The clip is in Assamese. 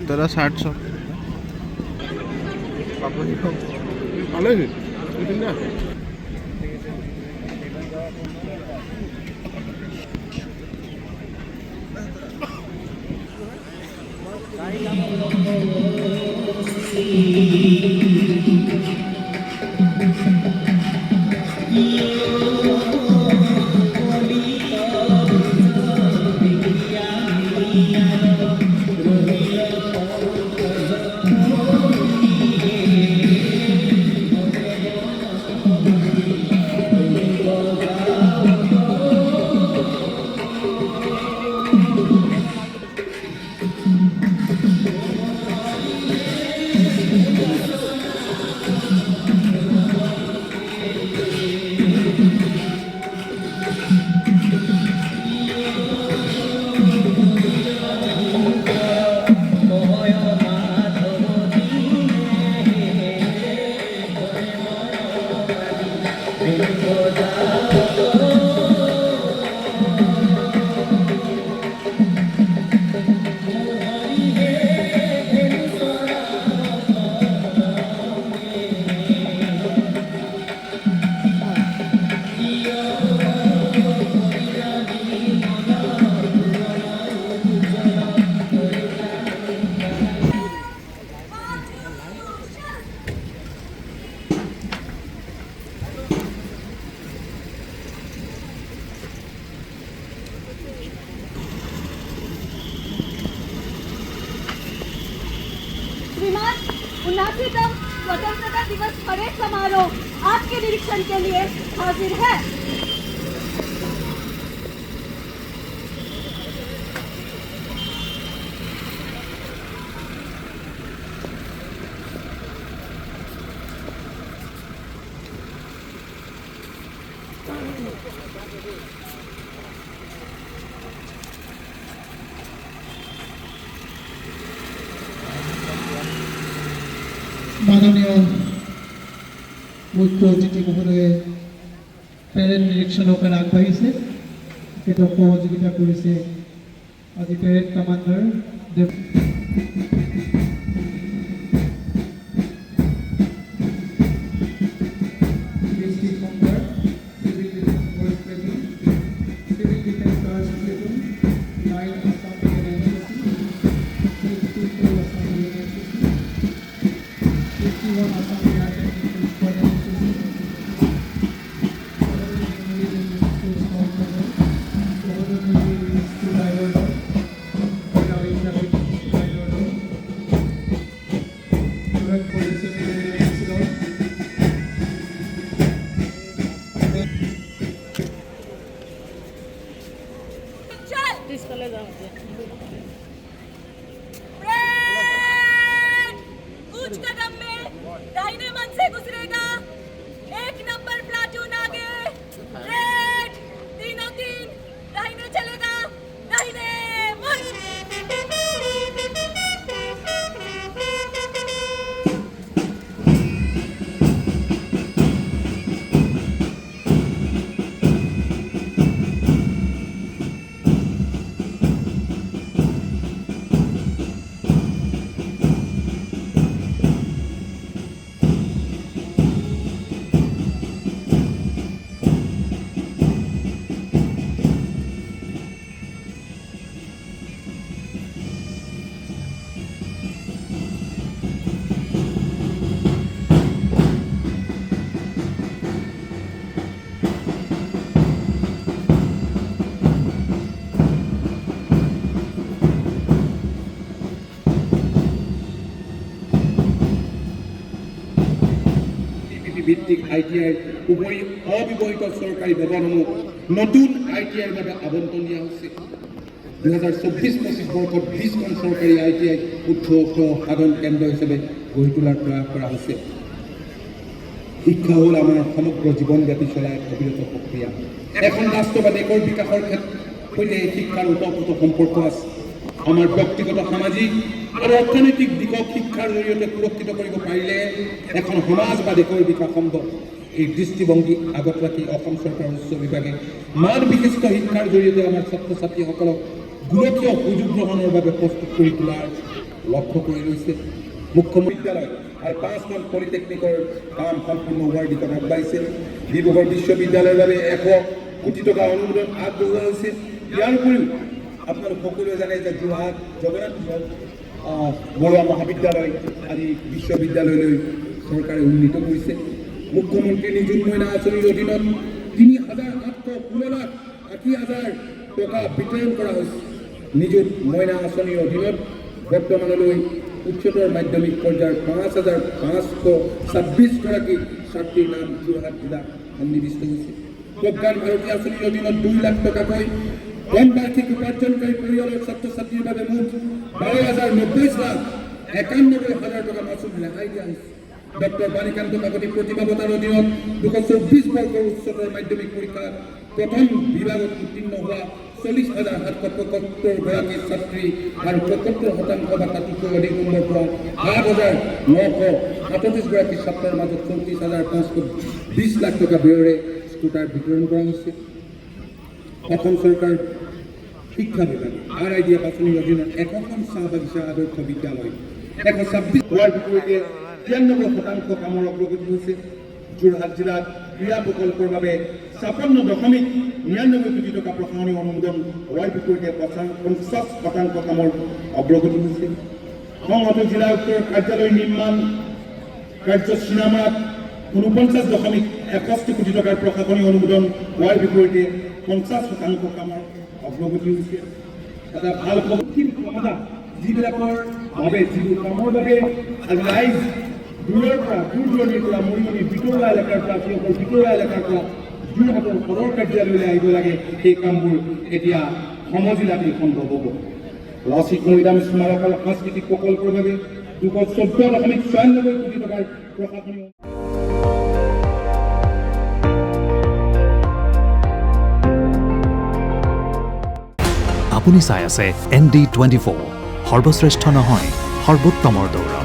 তোরা 60 ভালো না श्रीमान 79वां स्वतंत्रता दिवस परेड समारोह आपके निरीक्षण के लिए हाजिर है। মাননীয় মুখ্য অতিথি মহোদয়ে পেৰেড নিৰীক্ষণৰ কাৰণে আগবাঢ়িছে তেখেতক সহযোগিতা কৰিছে আজি পেৰেড কমাণ্ডাৰ कुछ कदम में दाहिने मन से गुजरेगा 1 नंबर प्लाटून आगे रेड 303 दाहिने चलेगा दाहिने मन ভিত্তিক ITIৰ উপৰি অবিবাহিত চৰকাৰী ভৱনসমূহ নতুন ITIৰ বাবে আবণ্টন দিয়া হৈছে 2024-25 বৰ্ষত 20খন চৰকাৰী ITI উৎকৰ্ষ সাধন কেন্দ্ৰ হিচাপে গঢ়ি তোলাৰ প্ৰয়াস কৰা হৈছে। শিক্ষা হ'ল আমাৰ সমগ্ৰ জীৱনব্যাপী চলা এক অবিৰত প্ৰক্ৰিয়া। এখন ৰাষ্ট্ৰ বা দেশৰ বিকাশৰ সৈতে শিক্ষাৰ ওতঃপ্ৰোত সম্পৰ্ক আছে। আমাৰ ব্যক্তিগত সামাজিক আৰু অৰ্থনৈতিক দিশক শিক্ষাৰ জৰিয়তে সুৰক্ষিত কৰিব পাৰিলে এখন সমাজ বা দেশৰ বিকাশ সম্ভৱ। এই দৃষ্টিভংগী আগত ৰাখি অসম চৰকাৰৰ উচ্চ বিভাগে মান বিশিষ্ট শিক্ষাৰ জৰিয়তে আমাৰ ছাত্ৰ ছাত্ৰীসকলক গোলকীয় সুযোগ গ্ৰহণৰ বাবে প্ৰস্তুত কৰি তোলাৰ লক্ষ্য কৰি লৈছে। মুখ্যমন্ত্ৰী বিদ্যালয় আৰু 5খন পলিটেকনিকৰ কাম সম্পূৰ্ণ হোৱাৰ দিশত আগবাঢ়িছে। ডিব্ৰুগড় বিশ্ববিদ্যালয়ৰ বাবে 100 কোটি টকা অনুমোদন আগবঢ়োৱা হৈছে। ইয়াৰ উপৰিও আপোনালোক সকলোৱে জানে যে যোৰহাট জগন্নাথ বৰুৱা মহাবিদ্যালয় আদি বিশ্ববিদ্যালয়লৈ চৰকাৰে উন্নীত কৰিছে। মুখ্যমন্ত্ৰী নিযুত মইনা আঁচনিৰ অধীনত 3,816,80,000 টকা বিতৰণ কৰা হৈছে। নিযুত মইনা আঁচনিৰ অধীনত বৰ্তমানলৈ উচ্চতৰ মাধ্যমিক পৰ্যায়ৰ 5,526 গৰাকী ছাত্ৰীৰ নাম যোৰহাট জিলাত সন্নিৱিষ্ট হৈছে। প্ৰজ্ঞান ভাৰতী আঁচনিৰ অধীনত 2 লাখ টকাকৈ কম বাৰ্ষিক উপাৰ্জনকাৰী পৰিয়ালৰ ছাত্ৰ ছাত্ৰীৰ বাবে মুঠ 12,091,91,000 টকা মাচুল ৰেহাই দিয়া হৈছে। ডক্টৰ বাণীকান্ত কাকতি প্ৰতিভা বঁটাৰ অধীনত 224 বৰ্গৰ উচ্চতৰ মাধ্যমিক পৰীক্ষাত প্ৰথম বিভাগত উত্তীৰ্ণ হোৱা 40,775 গৰাকী ছাত্ৰী আৰু 75% বা তাতোকৈ অধিক নম্বৰ পোৱা 8,937 গৰাকী ছাত্ৰৰ মাজত 34,520 লাখ টকা ব্যয়েৰে স্কুটাৰ বিতৰণ কৰা হৈছে। অসম চৰকাৰ শিক্ষা বিভাগে RIDF আঁচনিৰ অধীনত 100খন চাহ বাগিচা আদৰ্শ বিদ্যালয় 126 হোৱাৰ বিপৰীতে 93% কামৰ অগ্ৰগতি হৈছে। যোৰহাট জিলাত ক্ৰীড়া প্ৰকল্পৰ বাবে 56.99 কোটি টকা প্ৰশাসনিক অনুমোদন হোৱাৰ বিপৰীতে 50% কামৰ অগ্ৰগতি হৈছে। সংহত জিলা উত্তৰ কাৰ্যালয় নিৰ্মাণ কাৰ্য চিনেমাত 49.61 কোটি টকাৰ প্ৰশাসনিক অনুমোদন হোৱাৰ বিপৰীতে 50% কামৰ অগ্ৰগতি হৈছে। এটা ভাল ক্ষমতা যিবিলাকৰ বাবে যিবোৰ কামৰ বাবে ৰাইজ দূৰৰ পৰা দূৰ দূৰণিৰ পৰা মৰিমনি ভিতৰুৱা এলেকাৰ পৰা যিসকল ভিতৰুৱা এলেকাৰ পৰা যোৰহাটৰ সদৰ কাৰ্যালয়লৈ আহিব লাগে, সেই কামবোৰ এতিয়া সমজিলাতে সম্ভৱ হ'ব। লাচিত মৈদাম স্মাৰক আৰু সাংস্কৃতিক প্ৰকল্পৰ বাবে 214.96 কোটি টকাৰ প্ৰশাসনিক আপুনি চাই আছে ND24 সৰ্বশ্ৰেষ্ঠ নহয় সৰ্বোত্তমৰ দৌৰ।